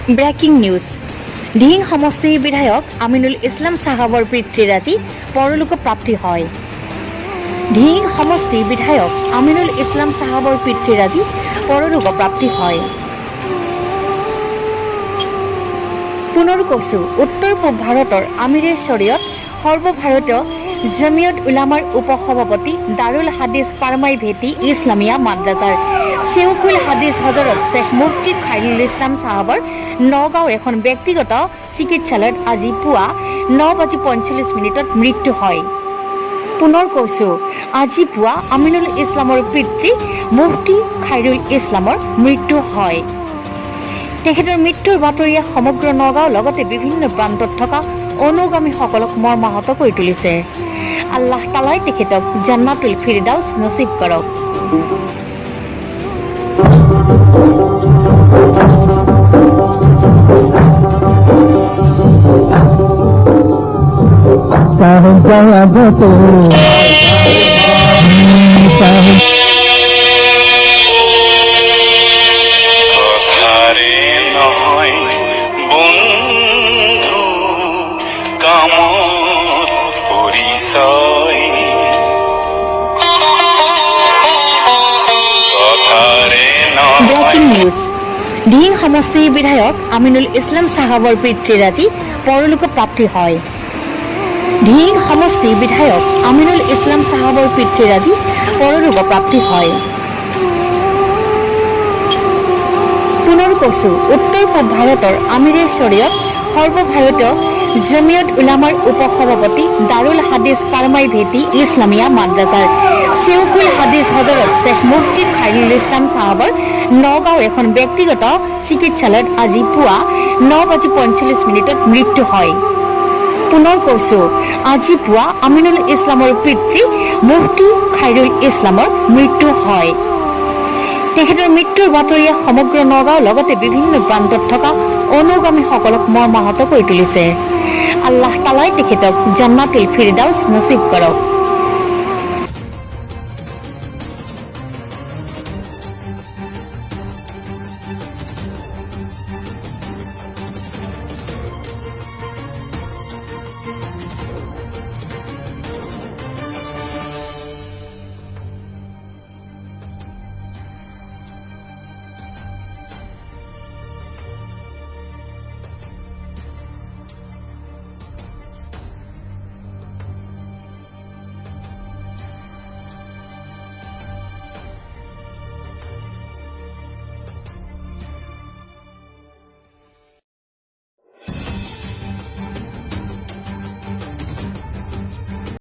Breaking news Dhing সমষ্টিৰ বিধায়ক আমিনুল ইছলাম চাহাবৰ পিতৃৰ আজি পৰলোক প্ৰাপ্তি হয়। ধিং সমষ্টিৰ বিধায়ক আমিনুল ইছলাম চাহাবৰ পিতৃৰ আজি পৰলোক প্ৰাপ্তি হয়। পুনৰ কৈছো, উত্তৰ পূব ভাৰতৰ আমিৰে শৰীয়ত সৰ্বভাৰতীয় জমিয়ত উলামাৰ উপসভাপতি দাৰুল হাদিছ পাৰমাই ভেটি ইছলামিয়া মাদ্ৰাছাৰ চেউকুল হাদিছ হজৰত শ্বেখ মুফতি খাইৰুল ইছলাম চাহাবৰ নগাঁৱৰ এখন ব্যক্তিগত চিকিৎসালয়ত আজি পুৱা 9:45 মৃত্যু হয়। পুনৰ কৈছো, আজি পুৱা আমিনুল ইছলামৰ পিতৃ মুফতি খাইৰুল ইছলামৰ মৃত্যু হয়। তেখেতৰ মৃত্যুৰ বাতৰিয়ে সমগ্ৰ নগাঁও লগতে বিভিন্ন প্ৰান্তত থকা অনুগামীসকলক মৰ্মাহত কৰি তুলিছে। আল্লাহ তালাই তেখেতক জান্নাতুল ফিৰদাউছ নচিব কৰক। কথাৰে নহয় বন্ধু কামত পৰিচয়, কথাৰে ব্ৰেকিং নিউজ ধিং সমষ্টিৰ বিধায়ক আমিনুল ইছলাম চাহাবৰ পিতৃৰ আজি পৰলোক প্ৰাপ্তি হয়। ধিং সমষ্টিৰ বিধায়ক আমিনুল ইছলাম চাহাবৰ পিতৃৰ আজি পৰলোক প্ৰাপ্তি হয়। পুনৰ কৈছো, উত্তৰ পূব ভাৰতৰ আমিৰে শৰীয়ত সৰ্বভাৰতীয় জমিয়ত উলামাৰ উপসভাপতি দাৰুল হাদিছ পাৰমাই ভেটি ইছলামিয়া মাদ্ৰাছাৰ চেউকুল হাদিছ হজৰত শ্বেখ মুফতি খাইৰুল ইছলাম চাহাবৰ নগাঁৱৰ এখন ব্যক্তিগত চিকিৎসালয়ত আজি পুৱা 9:45 মৃত্যু হয়। পুনৰ কৈছো, আজি পুৱা আমিনুল ইছলামৰ পিতৃ মুফতি খাইৰুল ইছলামৰ মৃত্যু হয়। তেখেতৰ মৃত্যুৰ বাতৰিয়ে সমগ্ৰ নগাঁও লগতে বিভিন্ন প্ৰান্তত থকা অনুগামীসকলক মৰ্মাহত কৰি তুলিছে। আল্লাহ তালাই তেখেতক জান্নাতুল ফিৰদাউছ নচিব কৰক।